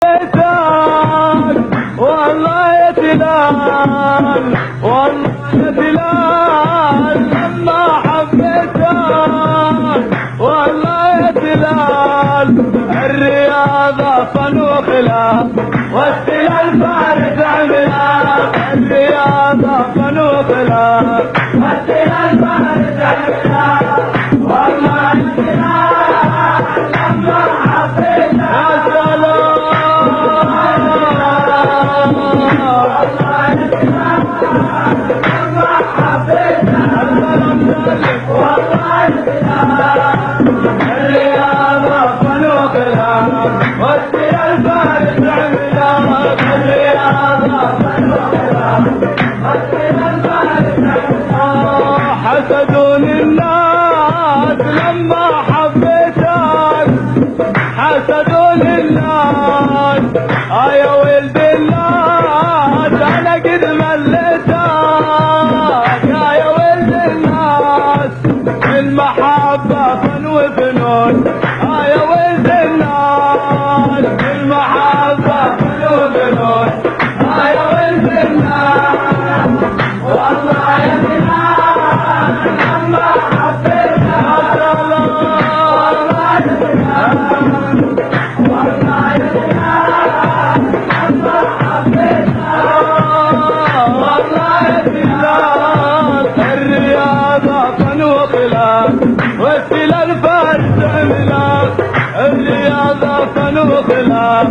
حبيتك والله يا تلال، والله يا تلال لما حبيتك والله يا تلال. الرياضة فن وخلاف والتلال فارس عملاق، الرياضة فن وخلاف والتلال فارس عملاق. والله يا تلال لما حبيتك يا سلام، حسدوني الناس لما حبيتك، حسدوني الناس يا ولد الناس انا قد مليتك يا ولد الناس. المحبة فن وفنون يا ولد الناس، المحبة فن وفنون يا ولد الناس. والله يا بلال لما حبيتك يا سلام، والله يا بلال، والله يا بلال لما حبيتك والله يا بلال. الرياضة فن وخلاف والتلال فارس عملاق، الرياضة فن وخلاف